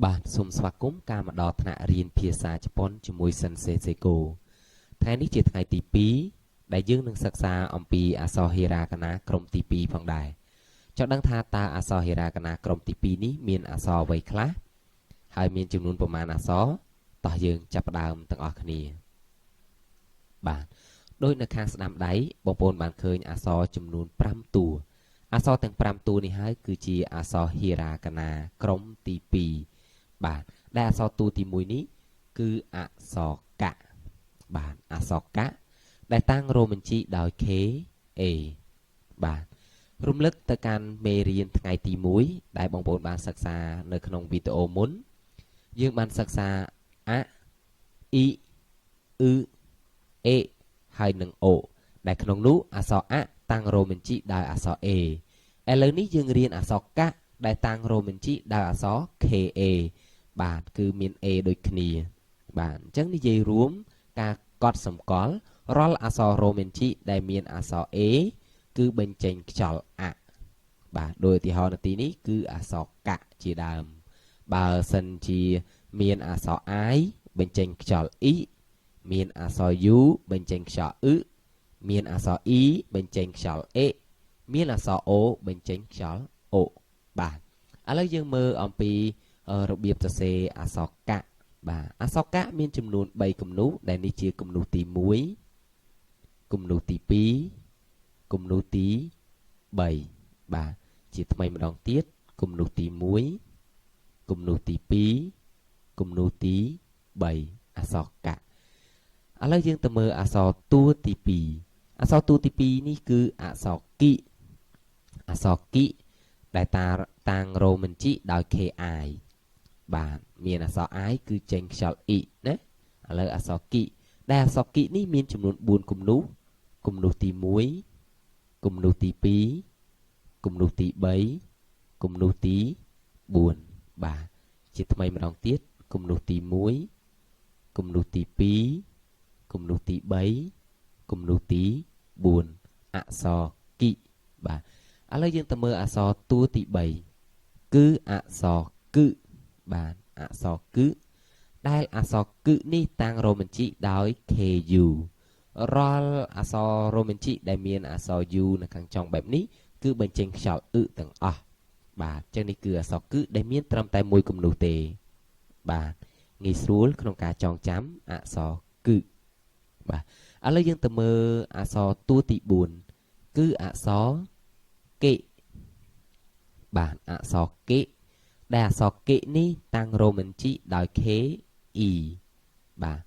បាទសូមស្វាគមន៍ការមកដល់ថ្នាក់រៀនភាសាជប៉ុនជាមួយសិនសេសេកូថ្ងៃនេះជាថ្ងៃទី2ដែលយើងនឹងសិក្សាអំពីអក្សរហេរាកាណាក្រុមទី2ផងដែរចង់ដឹងថាតើអក្សរហេរាកាណាក្រុមទី2នេះមានអក្សរអ្វីខ្លះហើយមានចំនួនប្រមាណអក្សរតោះយើងចាប់ផ្ដើមទាំងអស់គ្នាបាទដោយនៅខាងស្ដាំដៃបងប្អូនបានឃើញអក្សរចំនួន5តួអក្សរទាំង5តួនេះហើយគឺជាអក្សរហេរាកាណាក្រុមទី2បាទដែលអក្សរតួទី1នេះគឺអក្សរកៈបាទអក្សរកៈដែលតាំងរោមបញ្ជីដោយ K A បាទរំលឹកទៅកាន់មេរៀនថ្ងៃទី1ដែលបងប្អូនបានសិក្សានៅក្នុងវីដេអូមុនយើងបានសិក្សាអអ៊ីអ៊ឺអេហើយនឹងអូដែលក្នុងនោះអក្សរអតាំងរោមបញ្ជីដោយអក្សរ A ឥឡូវនេះយើងរៀនអក្សរកៈដែលតាំងរោមបញ្ជីដោយអក្សរ KA បាទគឺមាន A ដូចគ្នាបាទអញ្ចឹងនិយាយរួមការកត់សម្គាល់រាល់អក្សររ៉ូមែនជីដែលមានអក្សរ A គឺបញ្ចេញខ្យល់អបាទដោយឧទាហរណ៍នៅទីនេះគឺអក្សរកៈជាដើមបើសិនជាមានអក្សរ I បញ្ចេញខ្យល់ I មានអក្សរ U បញ្ចេញខ្យល់ មានអក្សរ E បញ្ចេញខ្យល់ E មានអក្សរ O បញ្ចេញខ្យល់ O បាទឥឡូវយើងមើលអំពីរបៀបសរសេរអក្សរកៈបាទអក្សរកៈមានចំនួន3គំនូសដែលនេះជាគំនូសទី1គំនូសទី2គំនូសទី3បាទជាថ្មីម្ដងទៀតគំនូសទី1គំនូសទី2គំនូសទី3អក្សរកៈឥឡូវយើងទៅមើលអក្សរតួទី2អក្សរតួទី2នេះគឺអក្សរគិអក្សរគិដែលតាំងរ៉ូមែនជីដោយ KI បាទមានអក្សរ I គឺចេញខ្យល់ I ណាឥឡូវអក្សរគិដែលអក្សរគិនេះមានចំនួន4គំនូសគំនូសទី1គំនូសទី2គំនូសទី3គំនូសទី4បាទជាថ្មីម្ដងទៀតគំនូសទី1គំនូសទី2គំនូសទី3គំនូសទី4អក្សរគិបាទឥឡូវយើងទៅមើលអក្សរតួទី3គឺអក្សរគឹបាទអក្សរគឹដែលអក្សរគឹនេះតាំងរ៉ូមែនជីដោយ KU រាល់អក្សររ៉ូមែនជីដែលមានអក្សរ U នៅខាងចុងបែបនេះគឺបញ្ចេញខ្យល់ទាំងអស់បាទអញ្ចឹងនេះគឺអក្សរគឹដែលមានត្រឹមតែមួយគំនូសទេបាទងាយស្រួលក្នុងការចងចាំអក្សរគឹបាទឥឡូវយើងទៅមើលអក្សរតួទី4គឺអក្សរកេបាទអក្សរកេដែលអក្សរកេនេះតាំងរ៉ូមែនជីដោយ K E បាទ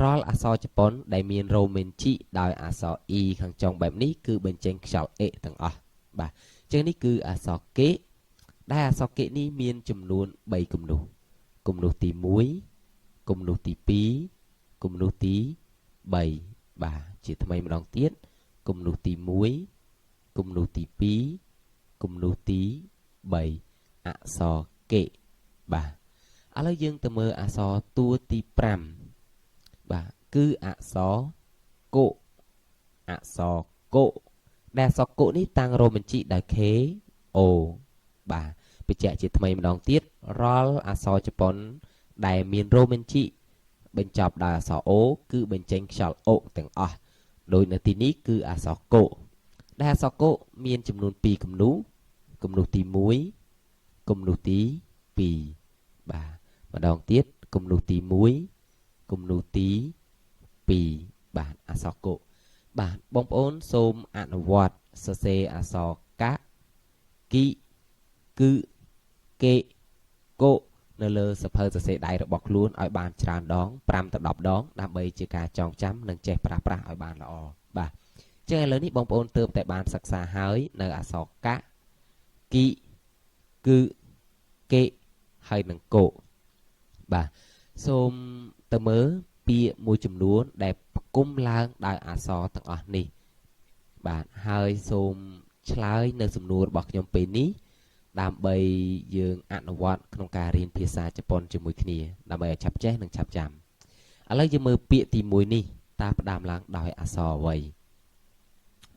រាល់អក្សរជប៉ុនដែលមានរ៉ូមែនជីដោយអក្សរ E ខាងចុងបែបនេះគឺបញ្ចេញខ្យល់ E ទាំងអស់បាទអញ្ចឹងនេះគឺអក្សរកេដែលអក្សរកេនេះមានចំនួន3គំនូសគំនូសទី1គំនូសទី2គំនូសទី3បាទជាថ្មីម្ដងទៀតគំនូសទី1គំនូសទី2គំនូសទី3អក្សរកេបាទឥឡូវយើងទៅមើលអក្សរតួទី5បាទគឺអក្សរកុអក្សរកុដែលអក្សរកុនេះតាំងរ៉ូមែនជីដោយ K O បាទបញ្ជាក់ជាថ្មីម្ដងទៀតរាល់អក្សរជប៉ុនដែលមានរ៉ូមែនជីបញ្ចប់ដោយអក្សរ O គឺបញ្ចេញខ្យល់ O ទាំងអស់ដោយនៅទីនេះគឺអក្សរកុដែលអក្សរកុមានចំនួន2គំនូសគំនូសទី1គំនូសទី2បាទម្ដងទៀតគំនូសទី1គំនូសទី2បាទអក្សរកុបាទបងប្អូនសូមអនុវត្តសរសេរអក្សរកៈគិគឺកេកុនៅលើសភៅសរសេរដៃរបស់ខ្លួនឲ្យបានច្រើនដង5ទៅ10ដងដើម្បីជាការចងចាំនិងចេះប្រើប្រាស់ឲ្យបានល្អបាទអញ្ចឹងឥឡូវនេះបងប្អូនទើបតែបានសិក្សាហើយនៅអក្សរកៈគិគឺកេហើយនឹងកុបាទសូមទៅមើលពាក្យមួយចំនួនដែលផ្គុំឡើងដោយអក្សរទាំងអស់នេះបាទហើយសូមឆ្លើយនៅសំណួររបស់ខ្ញុំពេលនេះដើម្បីយើងអនុវត្តក្នុងការរៀនភាសាជប៉ុនជាមួយគ្នាដើម្បីឲ្យឆាប់ចេះនិងឆាប់ចាំឥឡូវយើងមើលពាក្យទី1នេះតើផ្ដើមឡើងដោយអក្សរអ្វី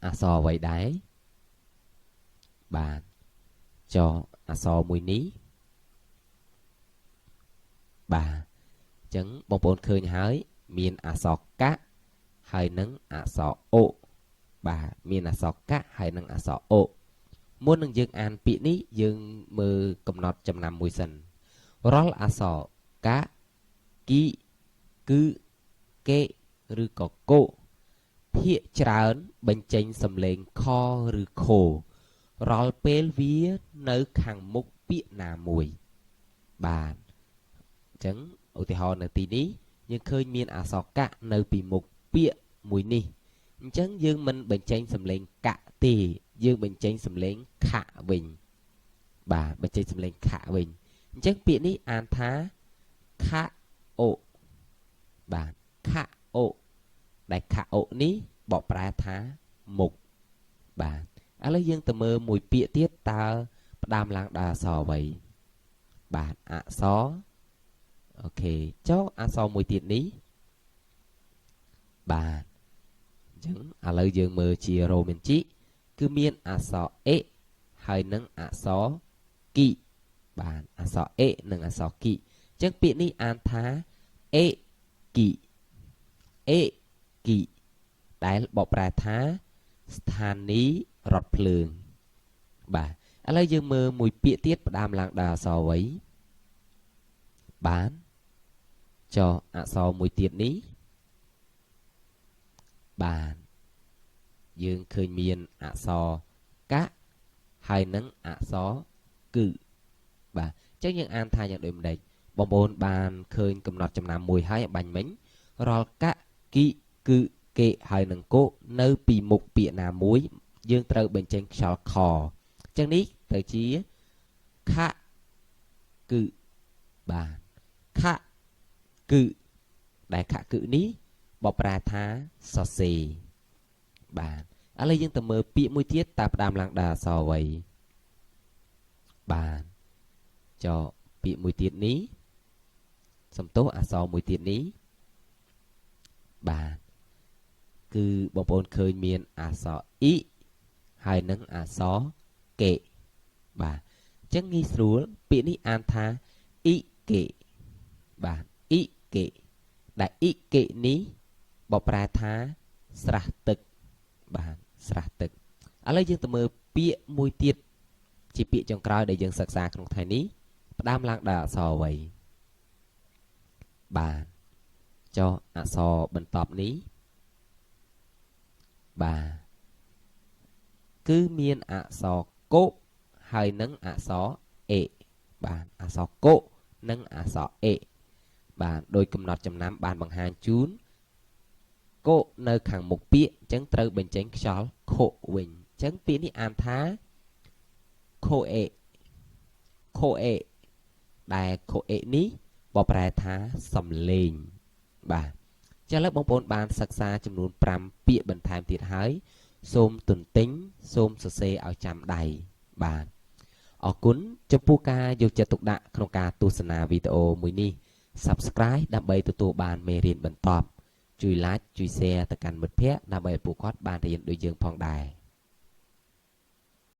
អក្សរអ្វីដែរបាទចុះអក្សរមួយនេះ បាទចឹងបងប្អូនឃើញហើយមានអក្សរកៈហើយនឹងអក្សរអូបាទមានអក្សរកៈហើយនឹងអក្សរអូមុននឹងយើងអានពាក្យនេះយើងមើលកំណត់ចំណាំមួយសិនរាល់អក្សរកៈគីគឺកេឬក៏កូភាគច្រើនបញ្ចេញសំឡេងខឬខូរាល់ពេលវានៅខាងមុខពាក្យណាមួយបាទអញ្ចឹងឧទាហរណ៍នៅទីនេះយើងឃើញមានអក្សរកៈនៅពីមុខពាក្យមួយនេះអញ្ចឹងយើងមិនបញ្ចេញសំឡេងកៈទេយើងបញ្ចេញសំឡេងខៈវិញបាទបញ្ចេញសំឡេងខៈវិញអញ្ចឹងពាក្យនេះអានថាខៈអូបាទខៈអូដែលខៈអូនេះបកប្រែថាមុខបាទឥឡូវយើងទៅមើលមួយពាក្យទៀតតើផ្ដើមឡើងដោយអក្សរអ្វីបាទអក្សរអូខេចុះអក្សរមួយទៀតនេះបាទអញ្ចឹងឥឡូវយើងមើលជារ៉ូមែនជីគឺមានអក្សរអេហើយនឹងអក្សរគីបាទអក្សរអេនិងអក្សរគីអញ្ចឹងពាក្យនេះអានថាអេគីអេគីដែលបកប្រែថាស្ថានីយ៍រថភ្លើងបាទឥឡូវយើងមើលមួយពាក្យទៀតផ្ដើមឡើងដោយអក្សរអ្វីបានចុះអក្សរមួយទៀតនេះបានយើងឃើញមានអក្សរកៈហើយនឹងអក្សរគឺបាទអញ្ចឹងយើងអានថាយ៉ាងដូចម្ដេចបងប្អូនបានឃើញកំណត់ចំណាំមួយហើយបាញ់មិញរាល់កៈគីគឺកេហើយនឹងកូនៅពីមុខពាក្យណាមួយយើងត្រូវបញ្ចេញខ្យល់ខអញ្ចឹងនេះទៅជាខៈគឺបាទខៈគឺដែលខៈគឺនេះបកប្រែថាសរសេរបាទឥឡូវយើងទៅមើលពាក្យមួយទៀតតើផ្ដើមឡើងដោយអក្សរអ្វីបាទចុះពាក្យមួយទៀតនេះសំទោសអក្សរមួយទៀតនេះបាទគឺបងប្អូនឃើញមានអក្សរអ៊ីហើយនឹងអក្សរកេបាទអញ្ចឹងងាយស្រួលពាក្យនេះអានថាអ៊ីកេបាទអ៊ីកេដែលអ៊ីកេនេះបកប្រែថាស្រះទឹកបាទស្រះទឹកឥឡូវយើងទៅមើលពាក្យមួយទៀតជាពាក្យចុងក្រោយដែលយើងសិក្សាក្នុងថ្ងៃនេះផ្ដើមឡើងដោយអក្សរអ្វីបាទចុះអក្សរបន្ទាប់នេះបាទគឺមានអក្សរកូហើយនឹងអក្សរអេបាទអក្សរកូនិងអក្សរអេបាទដោយកំណត់ចំណាំបានបង្ហាញជូនកូនៅខាងមុខពាក្យអញ្ចឹងត្រូវបញ្ចេញខ្យល់ខូវិញអញ្ចឹងពាក្យនេះអានថាខូអេខូអេដែលខូអេនេះបកប្រែថាសំលេងបាទចឹងឥឡូវបងប្អូនបានសិក្សាចំនួន5ពាក្យបន្ថែមទៀតហើយសូមទន្ទិញសូមសរសេរឲ្យចាំដៃបាទអរគុណចំពោះការយកចិត្តទុកដាក់ក្នុងការទស្សនាវីដេអូមួយនេះ Subscribe ដើម្បីទទួលបានមេរៀនបន្តជួយ Like ជួយ Share ទៅកាន់មិត្តភ័ក្តិដើម្បីឲ្យពួកគាត់បានរៀនដូចយើងផងដែរ